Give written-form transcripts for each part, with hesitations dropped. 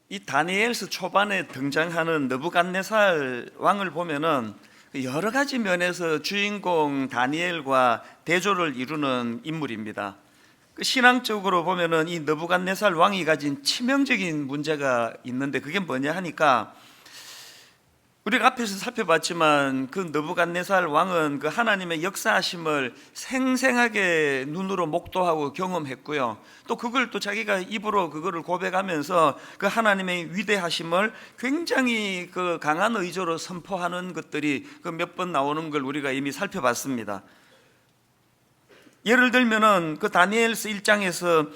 이 다니엘서 초반에 등장하는 느부갓네살 왕을 보면은 여러 가지 면에서 주인공 다니엘과 대조를 이루는 인물입니다. 신앙적으로 보면은 이 느부갓네살 왕이 가진 치명적인 문제가 있는데 그게 뭐냐 하니까, 우리가 앞에서 살펴봤지만 그 느부갓네살 왕은 그 하나님의 역사하심을 생생하게 눈으로 목도하고 경험했고요. 또 그걸 또 자기가 입으로 그거를 고백하면서 그 하나님의 위대하심을 굉장히 그 강한 의조로 선포하는 것들이 그 몇 번 나오는 걸 우리가 이미 살펴봤습니다. 예를 들면은 그 다니엘서 1장에서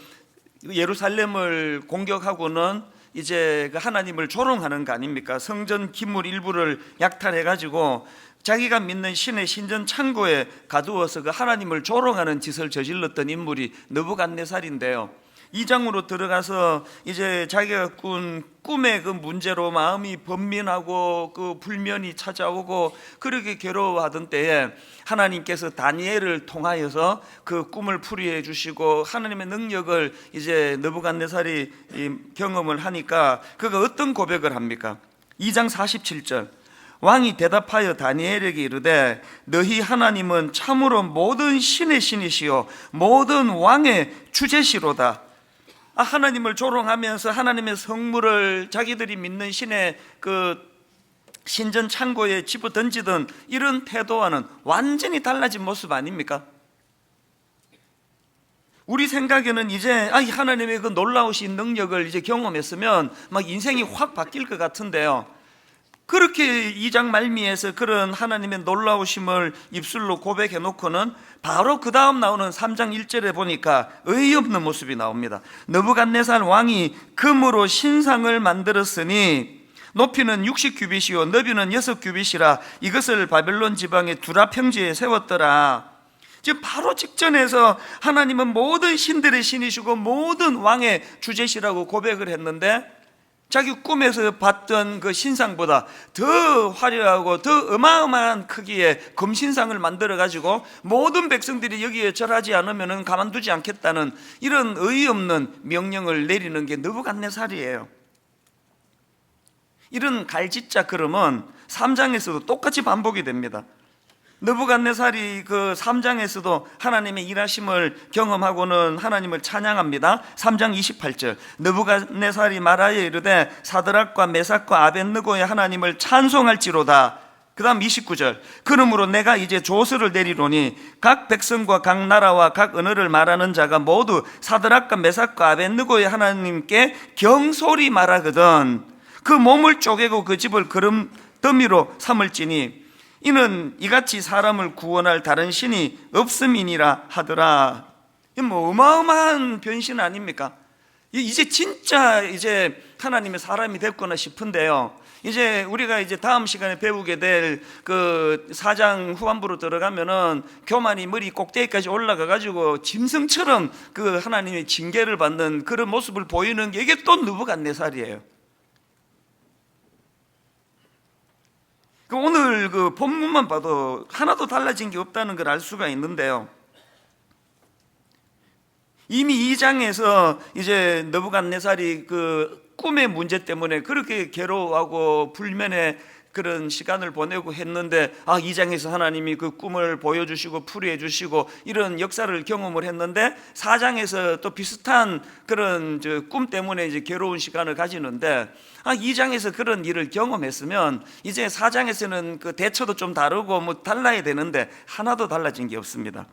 예루살렘을 공격하고는 이제 그 하나님을 조롱하는 거 아닙니까? 성전 기물 일부를 약탈해 가지고 자기가 믿는 신의 신전 창고에 가두어서 그 하나님을 조롱하는 짓을 저질렀던 인물이 느부갓네살인데요. 2장으로 들어가서 이제 자기가 꾼 꿈의 그 문제로 마음이 번민하고 그 불면이 찾아오고 그렇게 괴로워하던 때에 하나님께서 다니엘을 통하여서 그 꿈을 풀이해 주시고 하나님의 능력을 이제 느부갓네살이 경험을 하니까 그가 어떤 고백을 합니까? 2장 47절, 왕이 대답하여 다니엘에게 이르되 너희 하나님은 참으로 모든 신의 신이시요 모든 왕의 주제시로다. 하나님을 조롱하면서 하나님의 성물을 자기들이 믿는 신의 그 신전 창고에 집어 던지던 이런 태도와는 완전히 달라진 모습 아닙니까? 우리 생각에는 이제 하나님의 그 놀라우신 능력을 이제 경험했으면 막 인생이 확 바뀔 것 같은데요. 그렇게 2장 말미에서 그런 하나님의 놀라우심을 입술로 고백해 놓고는 바로 그 다음 나오는 3장 1절에 보니까 어이없는 모습이 나옵니다. 느부갓네살 왕이 금으로 신상을 만들었으니 높이는 60규빗이요 너비는 6규빗이라 이것을 바벨론 지방의 두라 평지에 세웠더라. 지금 바로 직전에서 하나님은 모든 신들의 신이시고 모든 왕의 주제시라고 고백을 했는데 자기 꿈에서 봤던 그 신상보다 더 화려하고 더 어마어마한 크기의 금신상을 만들어 가지고 모든 백성들이 여기에 절하지 않으면 가만두지 않겠다는 이런 어이없는 명령을 내리는 게 느부갓네살이에요. 이런 갈짓자 그름은 3장에서도 똑같이 반복이 됩니다. 느부갓네살이 그 3장에서도 하나님의 일하심을 경험하고는 하나님을 찬양합니다. 3장 28절, 느부갓네살이 말하여 이르되 사드락과 메삭과 아벳느고의 하나님을 찬송할지로다. 그 다음 29절, 그러므로 내가 이제 조서를 내리노니 각 백성과 각 나라와 각 언어를 말하는 자가 모두 사드락과 메삭과 아벳느고의 하나님께 경솔히 말하거든 그 몸을 쪼개고 그 집을 거름 더미로 삼을지니 이는 이같이 사람을 구원할 다른 신이 없음이니라 하더라. 뭐 어마어마한 변신 아닙니까? 이제 진짜 이제 하나님의 사람이 됐구나 싶은데요. 이제 우리가 이제 다음 시간에 배우게 될 그 4장 후반부로 들어가면은 교만이 머리 꼭대기까지 올라가 가지고 짐승처럼 그 하나님의 징계를 받는 그런 모습을 보이는 게 이게 또 느부갓네살이에요. 오늘 그 본문만 봐도 하나도 달라진 게 없다는 걸 알 수가 있는데요. 이미 2장에서 이제 느부갓네살이 그 꿈의 문제 때문에 그렇게 괴로워하고 불면의 그런 시간을 보내고 했는데 2장에서 하나님이 그 꿈을 보여주시고 풀이해 주시고 이런 역사를 경험을 했는데 4장에서 또 비슷한 그런 꿈 때문에 이제 괴로운 시간을 가지는데 2장에서 그런 일을 경험했으면 이제 4장에서는 그 대처도 좀 다르고 뭐 달라야 되는데 하나도 달라진 게 없습니다.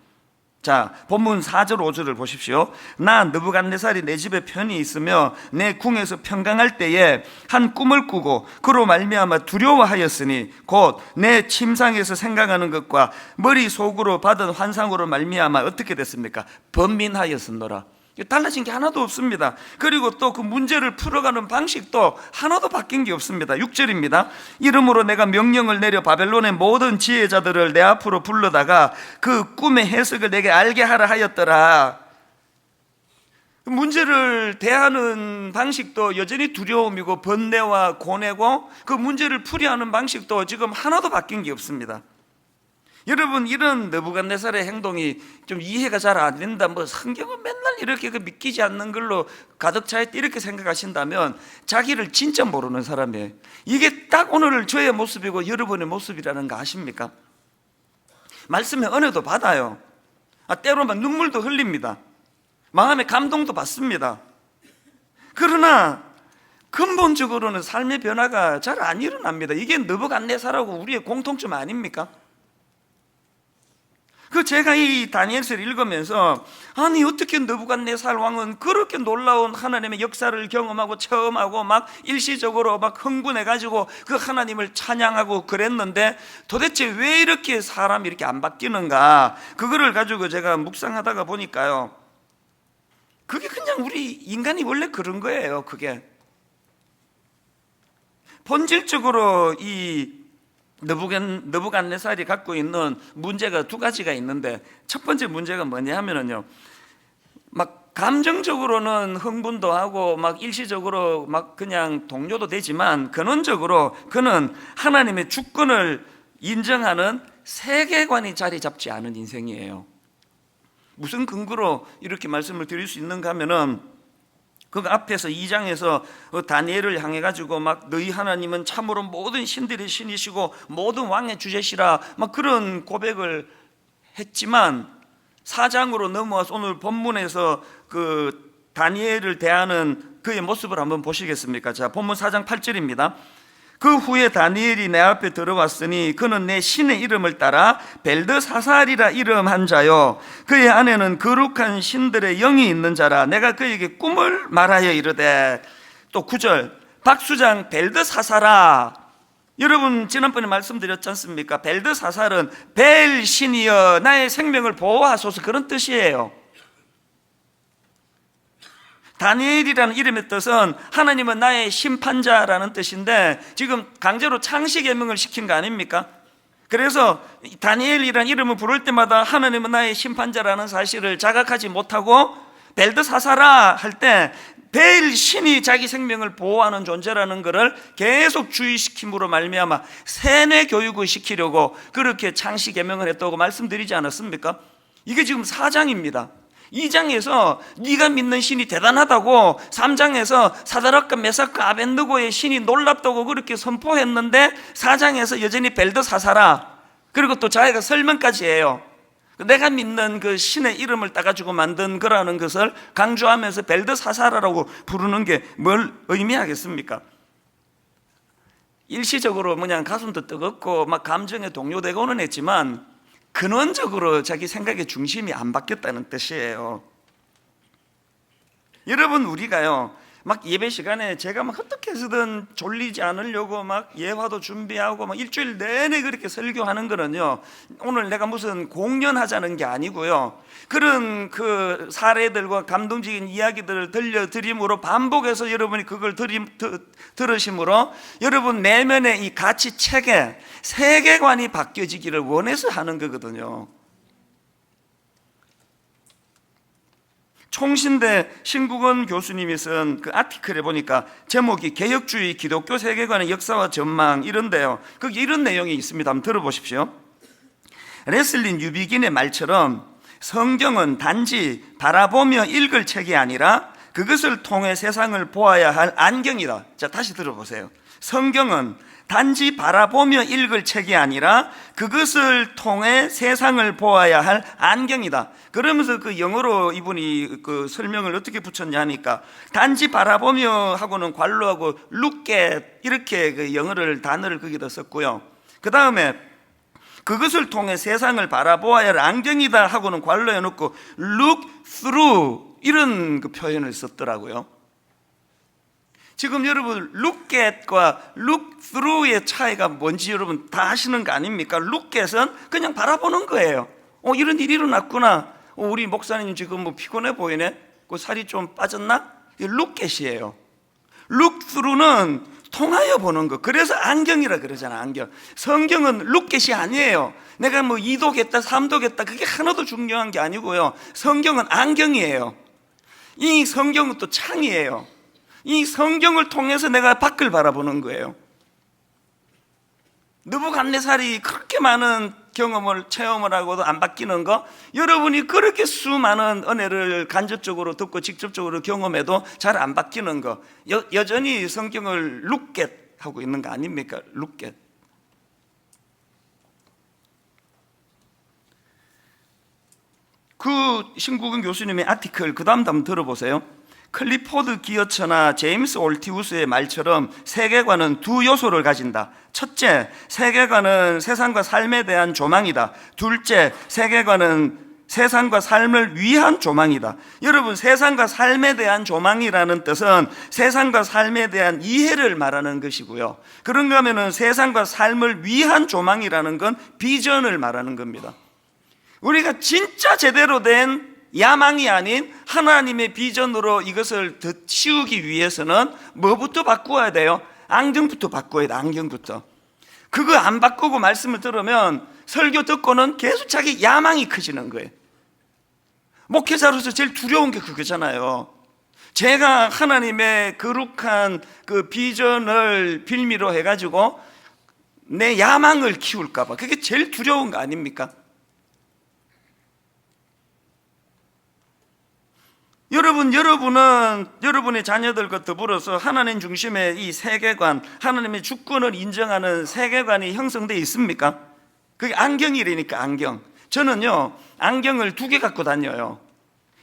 자, 본문 4절 5절을 보십시오. 나 느부갓네살이 내 집에 편히 있으며 내 궁에서 평강할 때에 한 꿈을 꾸고 그로 말미암아 두려워하였으니 곧 내 침상에서 생각하는 것과 머릿속으로 받은 환상으로 말미암아 어떻게 됐습니까? 번민하였으노라. 달라진 게 하나도 없습니다. 그리고 또 그 문제를 풀어가는 방식도 하나도 바뀐 게 없습니다. 6절입니다. 이러므로 내가 명령을 내려 바벨론의 모든 지혜자들을 내 앞으로 불러다가 그 꿈의 해석을 내게 알게 하라 하였더라. 문제를 대하는 방식도 여전히 두려움이고 번뇌와 고뇌고 그 문제를 풀이하는 방식도 지금 하나도 바뀐 게 없습니다. 여러분, 이런 느부갓네살의 행동이 좀 이해가 잘 안 된다, 뭐 성경은 맨날 이렇게 믿기지 않는 걸로 가득 차 있다, 이렇게 생각하신다면 자기를 진짜 모르는 사람이에요. 이게 딱 오늘 저의 모습이고 여러분의 모습이라는 거 아십니까? 말씀에 은혜도 받아요. 때로는 눈물도 흘립니다. 마음의 감동도 받습니다. 그러나 근본적으로는 삶의 변화가 잘 안 일어납니다. 이게 느부갓네살하고 우리의 공통점 아닙니까? 제가 이 다니엘서를 읽으면서, 아니 어떻게 느부갓네살 왕은 그렇게 놀라운 하나님의 역사를 경험하고 체험하고 막 일시적으로 막 흥분해가지고 그 하나님을 찬양하고 그랬는데 도대체 왜 이렇게 사람이 이렇게 안 바뀌는가, 그거를 가지고 제가 묵상하다가 보니까요, 그게 그냥 우리 인간이 원래 그런 거예요. 그게 본질적으로 이 느부갓네살이 갖고 있는 문제가 두 가지가 있는데, 첫 번째 문제가 뭐냐 하면은요, 막 감정적으로는 흥분도 하고 막 일시적으로 막 그냥 동요도 되지만 근원적으로 그는 하나님의 주권을 인정하는 세계관이 자리 잡지 않은 인생이에요. 무슨 근거로 이렇게 말씀을 드릴 수 있는가 하면은, 그 앞에서 2장에서 다니엘을 향해 가지고 막 너희 하나님은 참으로 모든 신들의 신이시고 모든 왕의 주제시라, 막 그런 고백을 했지만 4장으로 넘어와서 오늘 본문에서 그 다니엘을 대하는 그의 모습을 한번 보시겠습니까? 자, 본문 4장 8절입니다. 그 후에 다니엘이 내 앞에 들어왔으니 그는 내 신의 이름을 따라 벨드사살이라 이름한 자요, 그의 안에는 거룩한 신들의 영이 있는 자라. 내가 그에게 꿈을 말하여 이르되, 또 9절, 박수장 벨드사살아. 여러분, 지난번에 말씀드렸지 않습니까? 벨드사살은 벨 신이여 나의 생명을 보호하소서, 그런 뜻이에요. 다니엘이라는 이름의 뜻은 하나님은 나의 심판자라는 뜻인데, 지금 강제로 창시 계명을 시킨 거 아닙니까? 그래서 다니엘이라는 이름을 부를 때마다 하나님은 나의 심판자라는 사실을 자각하지 못하고 벨드사사라 할 때 벨 신이 자기 생명을 보호하는 존재라는 것을 계속 주의시킴으로 말미암아 세뇌 교육을 시키려고 그렇게 창시 계명을 했다고 말씀드리지 않았습니까? 이게 지금 4장입니다. 2장에서 네가 믿는 신이 대단하다고, 3장에서 사드락과 메삭과 아벤느고의 신이 놀랍다고 그렇게 선포했는데 4장에서 여전히 벨드사사라, 그리고 또 자기가 설명까지 해요. 내가 믿는 그 신의 이름을 따가지고 만든 거라는 것을 강조하면서 벨드사사라라고 부르는 게 뭘 의미하겠습니까? 일시적으로 그냥 가슴도 뜨겁고 막 감정에 동요되고는 했지만 근원적으로 자기 생각의 중심이 안 바뀌었다는 뜻이에요. 여러분, 우리가요 막 예배 시간에 제가 막 어떻게 해서든 졸리지 않으려고 막 예화도 준비하고 막 일주일 내내 그렇게 설교하는 거는요, 오늘 내가 무슨 공연하자는 게 아니고요, 그런 그 사례들과 감동적인 이야기들을 들려드림으로 반복해서 여러분이 그걸 들으심으로 여러분 내면의 이 가치 체계, 세계관이 바뀌어지기를 원해서 하는 거거든요. 총신대 신국원 교수님이 쓴 그 아티클에 보니까 제목이 개혁주의 기독교 세계관의 역사와 전망, 이런데요, 거기 이런 내용이 있습니다. 한번 들어보십시오. 레슬리 뉴비긴의 말처럼 성경은 단지 바라보며 읽을 책이 아니라 그것을 통해 세상을 보아야 할 안경이다. 자, 다시 들어보세요. 성경은 단지 바라보며 읽을 책이 아니라 그것을 통해 세상을 보아야 할 안경이다. 그러면서 그 영어로 이분이 그 설명을 어떻게 붙였냐 하니까, 단지 바라보며 하고는 관로하고 look at 이렇게 그 영어를 단어를 거기다 썼고요, 그 다음에 그것을 통해 세상을 바라보아야 할 안경이다 하고는 관로해 놓고 look through 이런 그 표현을 썼더라고요. 지금 여러분 look at과 look through의 차이가 뭔지 여러분 다 아시는 거 아닙니까? look at은 그냥 바라보는 거예요. 이런 일이 일어났구나. 우리 목사님 지금 뭐 피곤해 보이네. 그 살이 좀 빠졌나? 이게 look at이에요. look through는 통하여 보는 거. 그래서 안경이라 그러잖아, 안경. 성경은 look at이 아니에요. 내가 뭐 2도겠다 3도겠다 그게 하나도 중요한 게 아니고요, 성경은 안경이에요. 이 성경은 또 창이에요. 이 성경을 통해서 내가 밖을 바라보는 거예요. 느부갓네살이 그렇게 많은 경험을 체험을 하고도 안 바뀌는 거, 여러분이 그렇게 수많은 은혜를 간접적으로 듣고 직접적으로 경험해도 잘 안 바뀌는 거, 여전히 성경을 룩겟 하고 있는 거 아닙니까? 룩겟. 그 신국은 교수님의 아티클 그 다음 한번 들어보세요. 클리포드 기어처나 제임스 올티우스의 말처럼 세계관은 두 요소를 가진다. 첫째, 세계관은 세상과 삶에 대한 조망이다. 둘째, 세계관은 세상과 삶을 위한 조망이다. 여러분, 세상과 삶에 대한 조망이라는 뜻은 세상과 삶에 대한 이해를 말하는 것이고요. 그런가 하면은 세상과 삶을 위한 조망이라는 건 비전을 말하는 겁니다. 우리가 진짜 제대로 된 야망이 아닌 하나님의 비전으로 이것을 더 치우기 위해서는 뭐부터 바꾸어야 돼요? 안경부터 바꿔야 돼. 안경부터. 그거 안 바꾸고 말씀을 들으면 설교 듣고는 계속 자기 야망이 커지는 거예요. 목회자로서 제일 두려운 게 그거잖아요. 제가 하나님의 거룩한 그 비전을 빌미로 해가지고 내 야망을 키울까 봐. 그게 제일 두려운 거 아닙니까? 여러분은 여러분의 자녀들과 더불어서 하나님 중심의 이 세계관, 하나님의 주권을 인정하는 세계관이 형성되어 있습니까? 그게 안경이라니까. 안경. 저는요 안경을 2개 갖고 다녀요.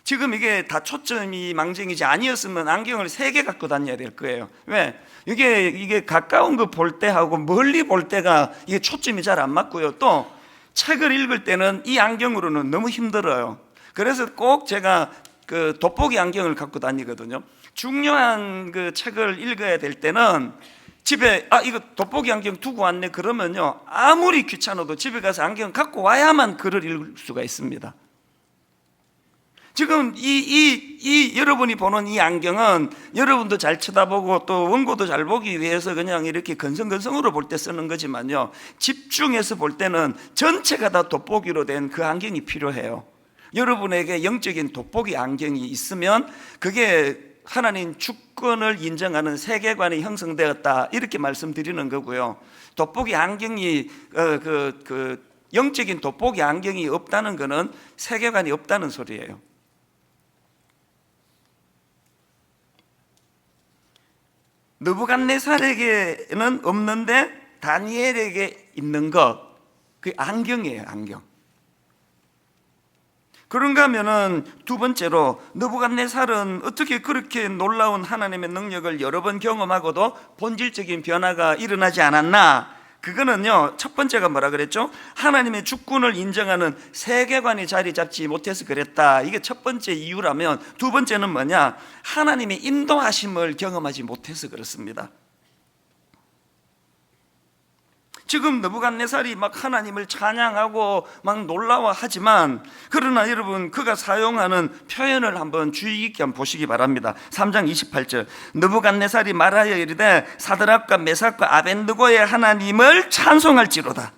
지금 이게 다 초점이 망정이지 아니었으면 안경을 3개 갖고 다녀야 될 거예요. 왜? 이게 가까운 거 볼 때하고 멀리 볼 때가 이게 초점이 잘 안 맞고요. 또 책을 읽을 때는 이 안경으로는 너무 힘들어요. 그래서 꼭 제가 그 돋보기 안경을 갖고 다니거든요. 중요한 그 책을 읽어야 될 때는 집에 이거 돋보기 안경 두고 왔네 그러면요 아무리 귀찮아도 집에 가서 안경 갖고 와야만 글을 읽을 수가 있습니다. 지금 이 여러분이 보는 이 안경은 여러분도 잘 쳐다보고 또 원고도 잘 보기 위해서 그냥 이렇게 건성건성으로 볼 때 쓰는 거지만요, 집중해서 볼 때는 전체가 다 돋보기로 된 그 안경이 필요해요. 여러분에게 영적인 돋보기 안경이 있으면 그게 하나님 주권을 인정하는 세계관이 형성되었다, 이렇게 말씀드리는 거고요. 돋보기 안경이 영적인 돋보기 안경이 없다는 것은 세계관이 없다는 소리예요. 느부갓네살에게는 없는데 다니엘에게 있는 것, 그 안경이에요. 안경. 그런가 하면은 두 번째로, 느부갓네살은 어떻게 그렇게 놀라운 하나님의 능력을 여러 번 경험하고도 본질적인 변화가 일어나지 않았나? 그거는요, 첫 번째가 뭐라 그랬죠? 하나님의 주권을 인정하는 세계관이 자리 잡지 못해서 그랬다. 이게 첫 번째 이유라면, 두 번째는 뭐냐? 하나님의 인도하심을 경험하지 못해서 그렇습니다. 지금 느부갓네살이 막 하나님을 찬양하고 막 놀라워하지만, 그러나 여러분 그가 사용하는 표현을 한번 주의 깊게 한번 보시기 바랍니다. 3장 28절, 느부갓네살이 말하여 이르되 사드락과 메삭과 아벳느고의 하나님을 찬송할지로다.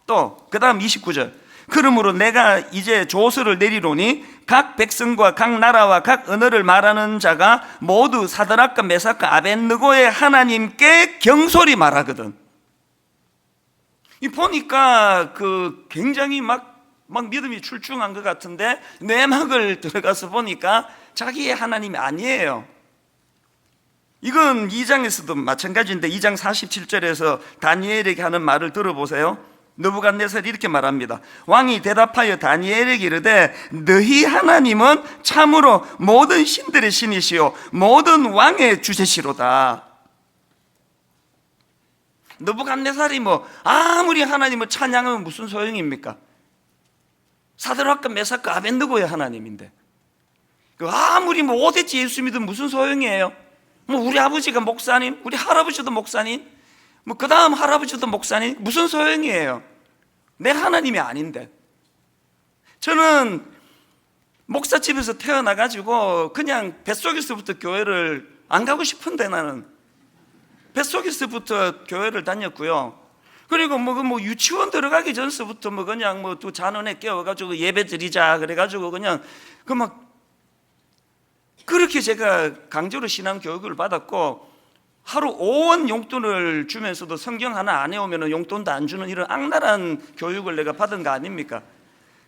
또 그 다음 29절, 그러므로 내가 이제 조서를 내리노니 각 백성과 각 나라와 각 언어를 말하는 자가 모두 사드락과 메삭과 아벳느고의 하나님께 경솔히 말하거든. 이 보니까 그 굉장히 막 믿음이 출중한 것 같은데 내막을 들어가서 보니까 자기의 하나님이 아니에요. 이건 2장에서도 마찬가지인데 2장 47절에서 다니엘에게 하는 말을 들어보세요. 느부갓네살이 이렇게 말합니다. 왕이 대답하여 다니엘에게 이르되 너희 하나님은 참으로 모든 신들의 신이시요 모든 왕의 주제시로다. 느부갓네살이 아무리 하나님을 찬양하면 무슨 소용입니까? 사드락과 메삭과 아벳느고의 하나님인데, 아무리 5대째 예수 믿으면 무슨 소용이에요? 우리 아버지가 목사님, 우리 할아버지도 목사님, 그 다음 할아버지도 목사님, 무슨 소용이에요? 내 하나님이 아닌데. 저는 목사집에서 태어나가지고 그냥 뱃속에서부터 교회를 안 가고 싶은데, 나는 뱃속에서부터 교회를 다녔고요. 그리고 유치원 들어가기 전서부터 그냥 또 잔원에 깨워가지고 예배 드리자 그래가지고 그냥 그렇게 제가 강제로 신앙 교육을 받았고, 하루 5원 용돈을 주면서도 성경 하나 안 외우면 용돈도 안 주는 이런 악랄한 교육을 내가 받은 거 아닙니까?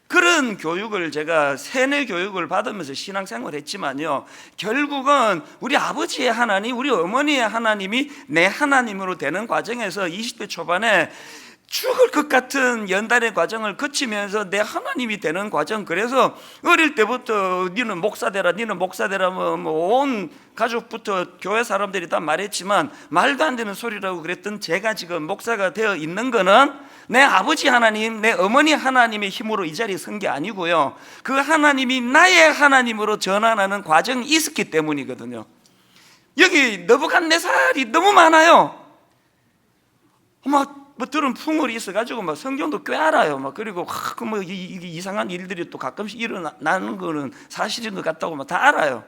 그런 교육을 제가 세뇌 교육을 받으면서 신앙생활을 했지만요, 결국은 우리 아버지의 하나님, 우리 어머니의 하나님이 내 하나님으로 되는 과정에서 20대 초반에 죽을 것 같은 연단의 과정을 거치면서 내 하나님이 되는 과정. 그래서 어릴 때부터 니는 목사 되라, 니는 목사 되라, 온 가족부터 교회 사람들이 다 말했지만 말도 안 되는 소리라고 그랬던 제가 지금 목사가 되어 있는 거는 내 아버지 하나님, 내 어머니 하나님의 힘으로 이 자리에 선 게 아니고요, 그 하나님이 나의 하나님으로 전환하는 과정이 있었기 때문이거든요. 여기 너부갓네살이 너무 많아요. 뭐 들은 풍월이 있어가지고 막 성경도 꽤 알아요. 막 그리고 이게 이상한 일들이 또 가끔씩 일어나는 거는 사실인 것 같다고 막 다 알아요.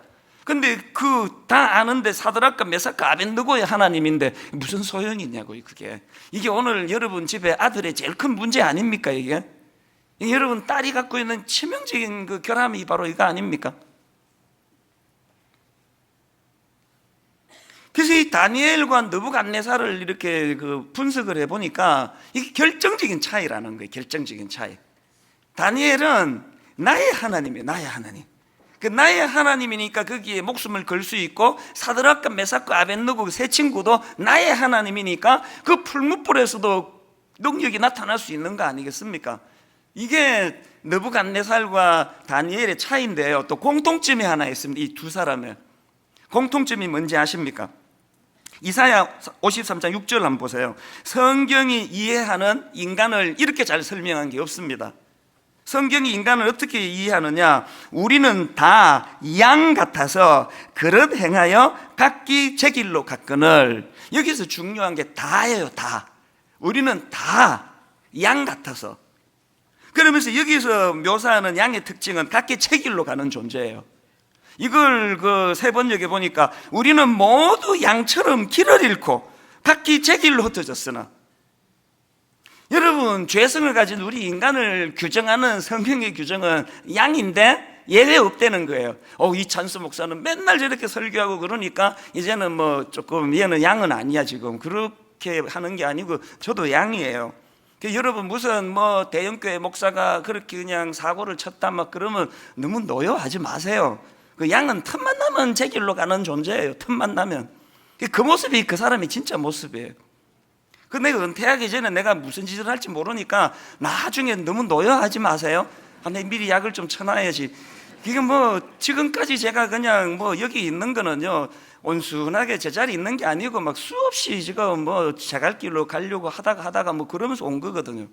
근데 그 다 아는데 사드락과 메삭과 아벤느고의 하나님인데 무슨 소용이 있냐고요, 그게. 이게 오늘 여러분 집에 아들의 제일 큰 문제 아닙니까, 이게? 여러분 딸이 갖고 있는 치명적인 그 결함이 바로 이거 아닙니까? 그래서 이 다니엘과 느부갓네살을 이렇게 그 분석을 해보니까 이게 결정적인 차이라는 거예요. 결정적인 차이. 다니엘은 나의 하나님이에요. 나의 하나님. 그 나의 하나님이니까 거기에 목숨을 걸 수 있고, 사드락과 메삭과 아벤느고 세 친구도 나의 하나님이니까 그 풀무불에서도 능력이 나타날 수 있는 거 아니겠습니까? 이게 느부갓네살과 다니엘의 차이인데요, 또 공통점이 하나 있습니다. 이 두 사람의 공통점이 뭔지 아십니까? 이사야 53장 6절 한번 보세요. 성경이 이해하는 인간을 이렇게 잘 설명한 게 없습니다. 성경이 인간을 어떻게 이해하느냐? 우리는 다 양 같아서 그릇 행하여 각기 제 길로 갔거늘. 여기서 중요한 게 다예요. 다. 우리는 다 양 같아서. 그러면서 여기서 묘사하는 양의 특징은 각기 제 길로 가는 존재예요. 이걸 그 세 번역에 보니까 우리는 모두 양처럼 길을 잃고 각기 제 길로 흩어졌으나. 여러분, 죄성을 가진 우리 인간을 규정하는 성경의 규정은 양인데 예외 없다는 거예요. 이찬수 목사는 맨날 저렇게 설교하고 그러니까 이제는 뭐 조금 얘는 양은 아니야 지금, 그렇게 하는 게 아니고 저도 양이에요. 여러분, 무슨 뭐 대형교회 목사가 그렇게 그냥 사고를 쳤다 막 그러면 너무 노여하지 마세요. 그 양은 틈만 나면 제 길로 가는 존재예요. 틈만 나면. 그 모습이 그 사람이 진짜 모습이에요. 그 내가 은퇴하기 전에 내가 무슨 짓을 할지 모르니까 나중에 너무 노여하지 마세요. 내가 미리 약을 좀 쳐놔야지. 이게 뭐 지금까지 제가 그냥 뭐 여기 있는 거는요, 온순하게 제자리 있는 게 아니고 막 수없이 지금 뭐 제갈길로 가려고 하다가 뭐 그러면서 온 거거든요.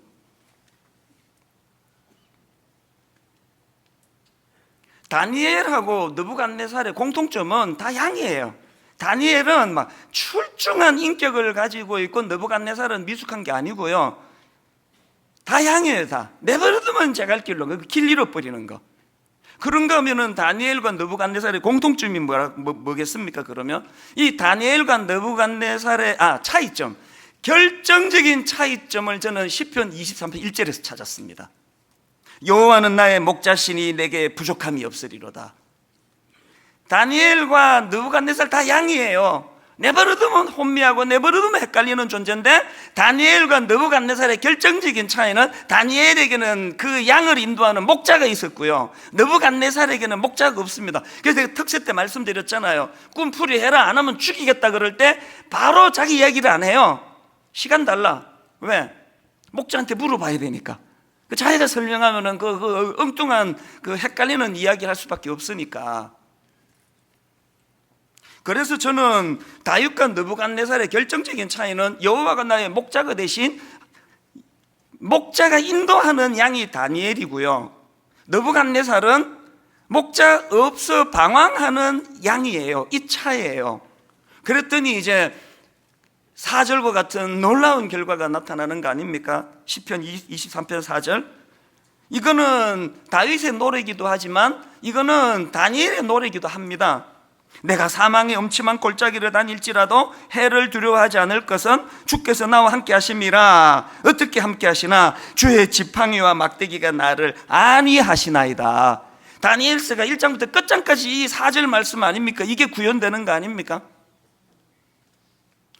다니엘하고 느부갓네살의 공통점은 다 양이에요. 다니엘은 막 출중한 인격을 가지고 있고 느부갓네살은 미숙한 게 아니고요, 다 양이에요. 다 내버려두면 제갈길로 길 잃어버리는 거. 그런가 하면은 다니엘과 느부갓네살의 공통점이 뭐겠습니까? 그러면 이 다니엘과 느부갓네살의 차이점, 결정적인 차이점을 저는 시편 23편 1절에서 찾았습니다. 여호와는 나의 목자시니 내게 부족함이 없으리로다. 다니엘과 느부갓네살 다 양이에요. 내버려두면 혼미하고 내버려두면 헷갈리는 존재인데, 다니엘과 느부갓네살의 결정적인 차이는 다니엘에게는 그 양을 인도하는 목자가 있었고요, 느부갓네살에게는 목자가 없습니다. 그래서 제가 특세 때 말씀드렸잖아요. 꿈풀이 해라, 안 하면 죽이겠다 그럴 때 바로 자기 이야기를 안 해요. 시간 달라. 왜? 목자한테 물어봐야 되니까. 자기가 설명하면은 그 엉뚱한 그 헷갈리는 이야기 할 수밖에 없으니까. 그래서 저는 다윗과 느부갓네살의 결정적인 차이는 여호와가 나의 목자가 대신 목자가 인도하는 양이 다니엘이고요, 느부갓네살은 목자 없어 방황하는 양이에요. 이 차이예요. 그랬더니 이제 4절과 같은 놀라운 결과가 나타나는 거 아닙니까? 시편 23편 4절. 이거는 다윗의 노래이기도 하지만 이거는 다니엘의 노래이기도 합니다. 내가 사망의 음침한 골짜기를 다닐지라도 해를 두려워하지 않을 것은 주께서 나와 함께 하심이라. 어떻게 함께 하시나? 주의 지팡이와 막대기가 나를 안위하시나이다. 다니엘서가 1장부터 끝장까지 이 4절 말씀 아닙니까? 이게 구현되는 거 아닙니까?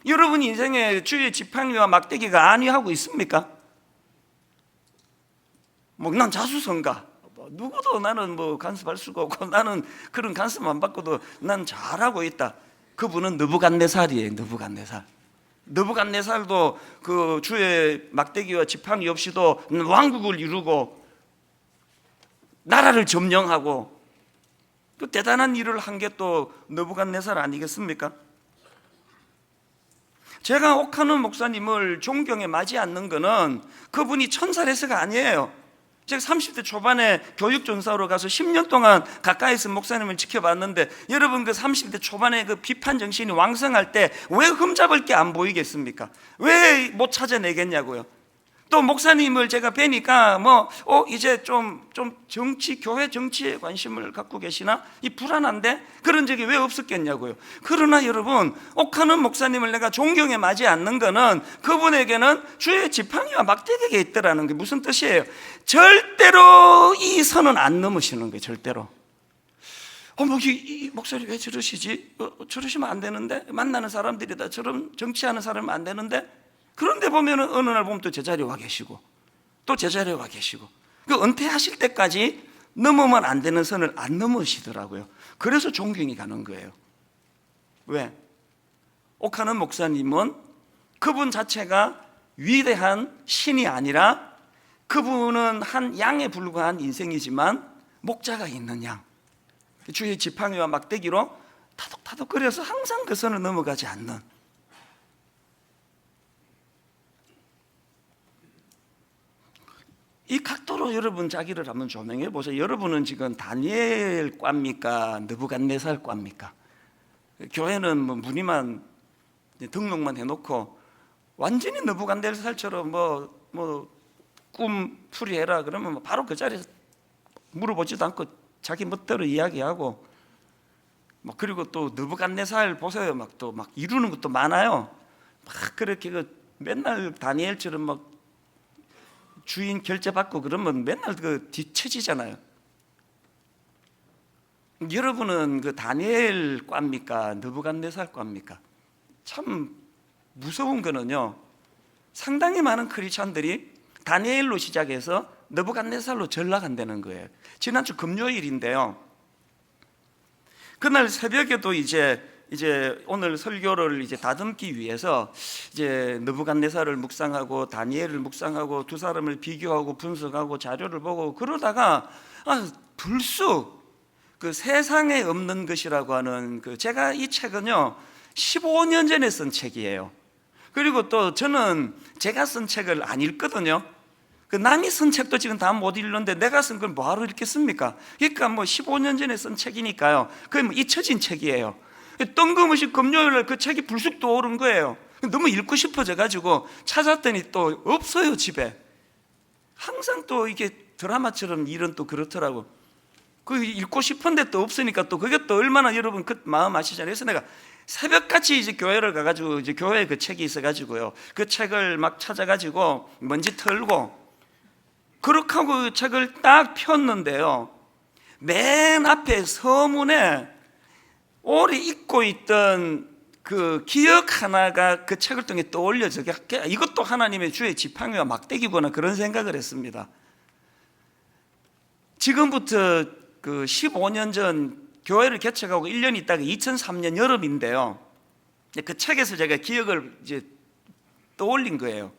여러분 인생에 주의 지팡이와 막대기가 안위하고 있습니까? 뭐 난 자수성가, 누구도 나는 뭐 간섭할 수가 없고 나는 그런 간섭 안 받고도 난 잘하고 있다. 그분은 느부갓네살이에요. 느부갓네살도 그 주의 막대기와 지팡이 없이도 왕국을 이루고 나라를 점령하고 또 대단한 일을 한 게 또 느부갓네살 아니겠습니까? 제가 옥하는 목사님을 존경에 맞지 않는 거는 그분이 천사라서가 아니에요. 제가 30대 초반에 교육전사로 가서 10년 동안 가까이서 목사님을 지켜봤는데, 여러분 그 30대 초반에 그 비판 정신이 왕성할 때 왜 흠잡을 게 안 보이겠습니까? 왜 못 찾아내겠냐고요. 또 목사님을 제가 뵈니까 이제 좀 교회 정치에 관심을 갖고 계시나? 이 불안한데 그런 적이 왜 없었겠냐고요. 그러나 여러분, 옥하는 목사님을 내가 존경에 맞지 않는 거는 그분에게는 주의 지팡이와 막대기가 있더라는 게 무슨 뜻이에요? 절대로 이 선은 안 넘으시는 거예요. 절대로. 이 목소리 왜 저러시지? 저러시면 안 되는데, 만나는 사람들이 다 저런 정치하는 사람은 안 되는데. 그런데 보면은 어느 날 보면 또 제자리에 와 계시고 또 제자리에 와 계시고, 그 은퇴하실 때까지 넘으면 안 되는 선을 안 넘으시더라고요. 그래서 존경이 가는 거예요. 왜? 옥하는 목사님은 그분 자체가 위대한 신이 아니라 그분은 한 양에 불과한 인생이지만 목자가 있는 양, 주의 지팡이와 막대기로 타덕타덕거려서 항상 그 선을 넘어가지 않는, 이 각도로 여러분 자기를 한번 조명해 보세요. 여러분은 지금 다니엘과입니까? 느부갓네살과입니까? 교회는 뭐 무늬만 등록만 해놓고 완전히 느부갓네살처럼 꿈 풀이해라 그러면 바로 그 자리에서 물어보지도 않고 자기 멋대로 이야기하고, 그리고 또 느부갓네살 보세요. 막 이루는 것도 많아요. 막 그렇게 맨날 다니엘처럼 주인 결제 받고 그러면 맨날 뒤처지잖아요. 여러분은 그 다니엘과입니까? 느부갓네살과입니까? 참 무서운 거는요, 상당히 많은 크리스천들이 다니엘로 시작해서 느부갓네살로 전락한다는 거예요. 지난주 금요일인데요, 그날 새벽에도 이제 오늘 설교를 이제 다듬기 위해서 이제 느부갓네살을 묵상하고 다니엘을 묵상하고 두 사람을 비교하고 분석하고 자료를 보고 그러다가 불쑥 그 세상에 없는 것이라고 하는 제가 이 책은요 15년 전에 쓴 책이에요. 그리고 또 저는 제가 쓴 책을 안 읽거든요. 남이 쓴 책도 지금 다 못 읽는데 내가 쓴 걸 뭐하러 읽겠습니까? 그러니까 15년 전에 쓴 책이니까요, 그게 잊혀진 책이에요. 뜬금없이 금요일날 그 책이 불쑥 떠오른 거예요. 너무 읽고 싶어져 가지고 찾았더니 또 없어요, 집에. 항상 또 이게 드라마처럼 일은 또 그렇더라고. 그 읽고 싶은데 또 없으니까 또 그게 또 얼마나 여러분 그 마음 아시잖아요. 그래서 내가 새벽같이 이제 교회를 가가지고 이제 교회에 그 책이 있어가지고요, 그 책을 막 찾아가지고 먼지 털고 그렇게 하고 그 책을 딱 폈는데요, 맨 앞에 서문에 오래 잊고 있던 그 기억 하나가 그 책을 통해 떠올려져. 이것도 하나님의 주의 지팡이와 막대기구나, 그런 생각을 했습니다. 지금부터 그 15년 전 교회를 개척하고 1년 있다가 2003년 여름인데요, 그 책에서 제가 기억을 이제 떠올린 거예요.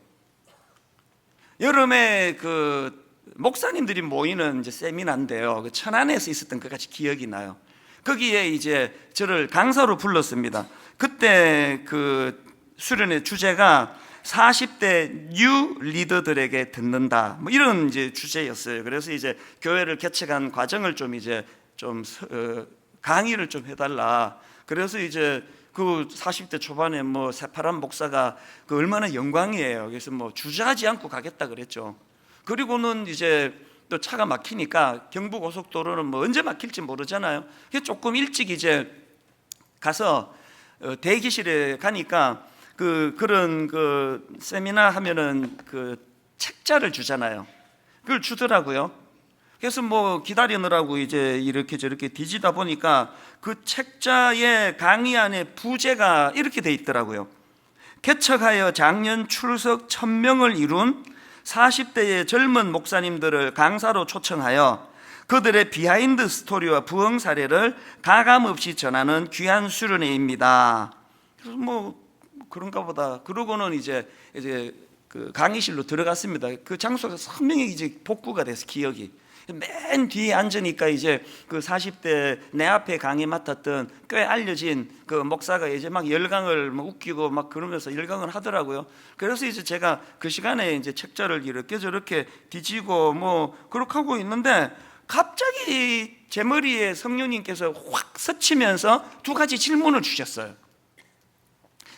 여름에 그 목사님들이 모이는 이제 세미나인데요, 그 천안에서 있었던 것 같이 기억이 나요. 거기에 이제 저를 강사로 불렀습니다. 그때 그 수련의 주제가 40대 뉴 리더들에게 듣는다, 이런 이제 주제였어요. 그래서 이제 교회를 개척한 과정을 좀 강의를 좀 해달라. 그래서 이제 그 40대 초반에 새파란 목사가 그 얼마나 영광이에요. 그래서 주저하지 않고 가겠다 그랬죠. 그리고는 이제 또 차가 막히니까 경부고속도로는 언제 막힐지 모르잖아요. 조금 일찍 이제 가서 대기실에 가니까 그런 세미나 하면은 그 책자를 주잖아요. 그걸 주더라고요. 그래서 기다리느라고 이제 이렇게 저렇게 뒤지다 보니까 그 책자의 강의 안에 부제가 이렇게 돼 있더라고요. 개척하여 작년 출석 1000명을 이룬 40대의 젊은 목사님들을 강사로 초청하여 그들의 비하인드 스토리와 부흥 사례를 가감없이 전하는 귀한 수련회입니다. 그래서 뭐 그런가 보다. 그러고는 이제 그 강의실로 들어갔습니다. 그 장소가 선명히 이제 복구가 돼서 기억이. 맨 뒤에 앉으니까 이제 그 40대 내 앞에 강의 맡았던 꽤 알려진 그 목사가 이제 막 열강을 막 웃기고 막 그러면서 열강을 하더라고요. 그래서 이제 제가 그 시간에 이제 책자를 이렇게 저렇게 뒤지고 뭐 그렇게 하고 있는데 갑자기 제 머리에 성령님께서 확 스치면서 두 가지 질문을 주셨어요.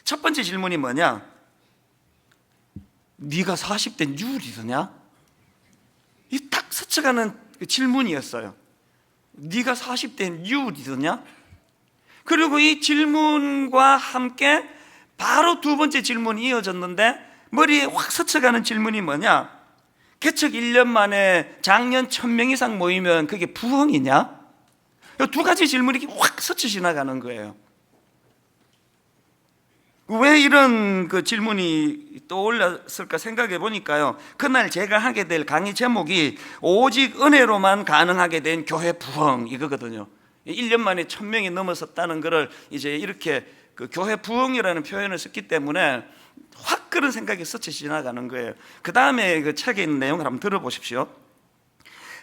첫 번째 질문이 뭐냐? 네가 40대 뉴 리더냐? 이 딱 스쳐가는 질문이었어요. 네가 40대 뉴 리더냐? 그리고 이 질문과 함께 바로 두 번째 질문이 이어졌는데 머리에 확 스쳐가는 질문이 뭐냐? 개척 1년 만에 작년 1000명 이상 모이면 그게 부흥이냐? 이 두 가지 질문이 확 스쳐 지나가는 거예요. 왜 이런 그 질문이 떠올랐을까 생각해 보니까요, 그날 제가 하게 될 강의 제목이 오직 은혜로만 가능하게 된 교회 부흥 이거거든요. 1년 만에 1000명이 넘어섰다는 것을 이제 이렇게 그 교회 부흥이라는 표현을 썼기 때문에 확 그런 생각이 스쳐 지나가는 거예요. 그 다음에 그 책에 있는 내용을 한번 들어보십시오.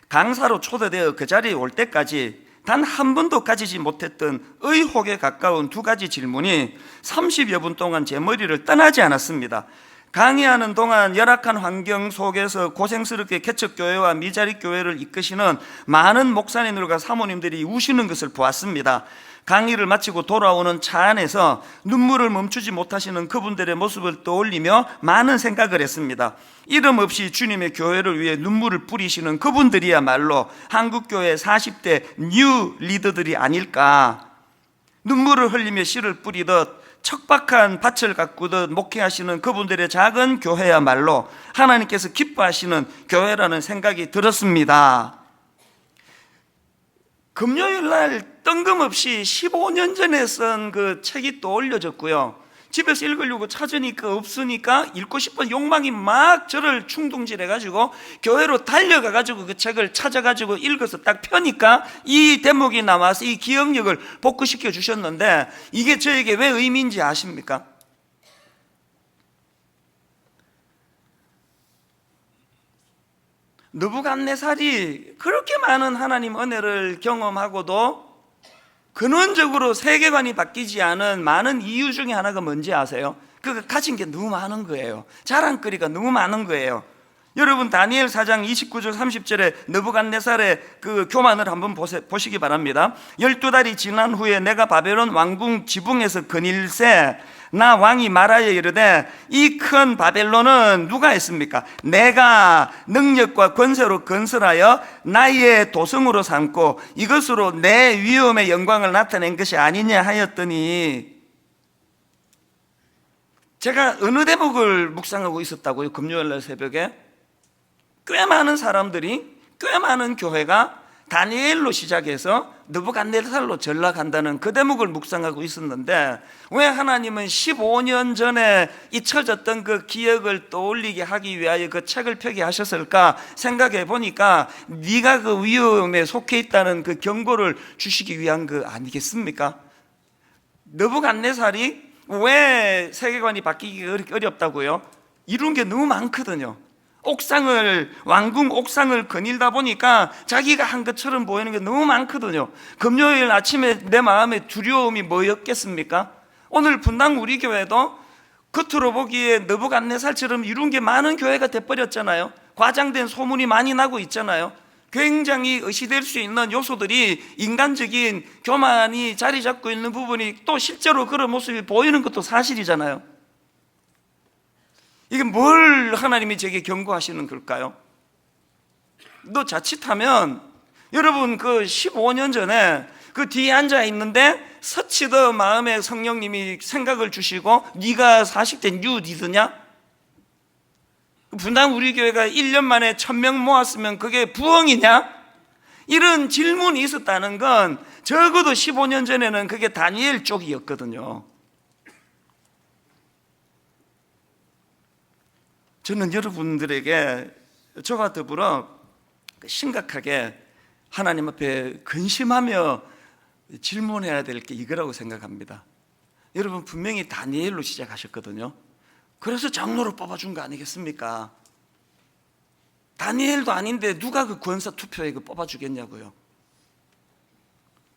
강사로 초대되어 그 자리에 올 때까지 단 한 번도 가지지 못했던 의혹에 가까운 두 가지 질문이 30여 분 동안 제 머리를 떠나지 않았습니다. 강의하는 동안 열악한 환경 속에서 고생스럽게 개척교회와 미자립교회를 이끄시는 많은 목사님들과 사모님들이 우시는 것을 보았습니다. 강의를 마치고 돌아오는 차 안에서 눈물을 멈추지 못하시는 그분들의 모습을 떠올리며 많은 생각을 했습니다. 이름 없이 주님의 교회를 위해 눈물을 뿌리시는 그분들이야말로 한국교회 40대 뉴 리더들이 아닐까. 눈물을 흘리며 씨를 뿌리듯 척박한 밭을 가꾸듯 목회하시는 그분들의 작은 교회야말로 하나님께서 기뻐하시는 교회라는 생각이 들었습니다. 금요일 날 뜬금없이 15년 전에 쓴 그 책이 또 올려졌고요. 집에서 읽으려고 찾으니까 없으니까 읽고 싶은 욕망이 막 저를 충동질해가지고 교회로 달려가가지고 그 책을 찾아가지고 읽어서 딱 펴니까 이 대목이 나와서 이 기억력을 복구시켜 주셨는데 이게 저에게 왜 의미인지 아십니까? 느부갓네살이 그렇게 많은 하나님 은혜를 경험하고도 근원적으로 세계관이 바뀌지 않은 많은 이유 중에 하나가 뭔지 아세요? 그가 가진 게 너무 많은 거예요. 자랑거리가 너무 많은 거예요. 여러분 다니엘 4장 29절 30절에 느부갓네살의 그 교만을 한번 보시기 바랍니다. 12달이 지난 후에 내가 바벨론 왕궁 지붕에서 거닐새 나 왕이 말하여 이르되 이 큰 바벨론은 누가 했습니까? 내가 능력과 권세로 건설하여 나의 도성으로 삼고 이것으로 내 위엄의 영광을 나타낸 것이 아니냐 하였더니, 제가 어느 대목을 묵상하고 있었다고요? 금요일날 새벽에 꽤 많은 사람들이, 꽤 많은 교회가 다니엘로 시작해서 느부갓네살로 전락한다는 그 대목을 묵상하고 있었는데, 왜 하나님은 15년 전에 잊혀졌던 그 기억을 떠올리게 하기 위하여 그 책을 펴게 하셨을까 생각해 보니까 네가 그 위험에 속해 있다는 그 경고를 주시기 위한 거 아니겠습니까? 느부갓네살이 왜 세계관이 바뀌기 어렵다고요? 이룬 게 너무 많거든요. 왕궁 옥상을 거닐다 보니까 자기가 한 것처럼 보이는 게 너무 많거든요. 금요일 아침에 내 마음의 두려움이 뭐였겠습니까? 오늘 분당 우리 교회도 겉으로 보기에 느부갓네살처럼 이룬 게 많은 교회가 돼버렸잖아요. 과장된 소문이 많이 나고 있잖아요. 굉장히 의시될 수 있는 요소들이, 인간적인 교만이 자리 잡고 있는 부분이 또 실제로 그런 모습이 보이는 것도 사실이잖아요. 이게 뭘 하나님이 제게 경고하시는 걸까요? 너 자칫하면, 여러분 그 15년 전에 그 뒤에 앉아 있는데 스치듯 마음에 성령님이 생각을 주시고 네가 40대 뉴 리더냐? 분당 우리 교회가 1년 만에 1000명 모았으면 그게 부흥이냐? 이런 질문이 있었다는 건 적어도 15년 전에는 그게 다니엘 쪽이었거든요. 저는 여러분들에게 저와 더불어 심각하게 하나님 앞에 근심하며 질문해야 될 게 이거라고 생각합니다. 여러분, 분명히 다니엘로 시작하셨거든요. 그래서 장로로 뽑아준 거 아니겠습니까? 다니엘도 아닌데 누가 그 권사 투표에 그 뽑아주겠냐고요.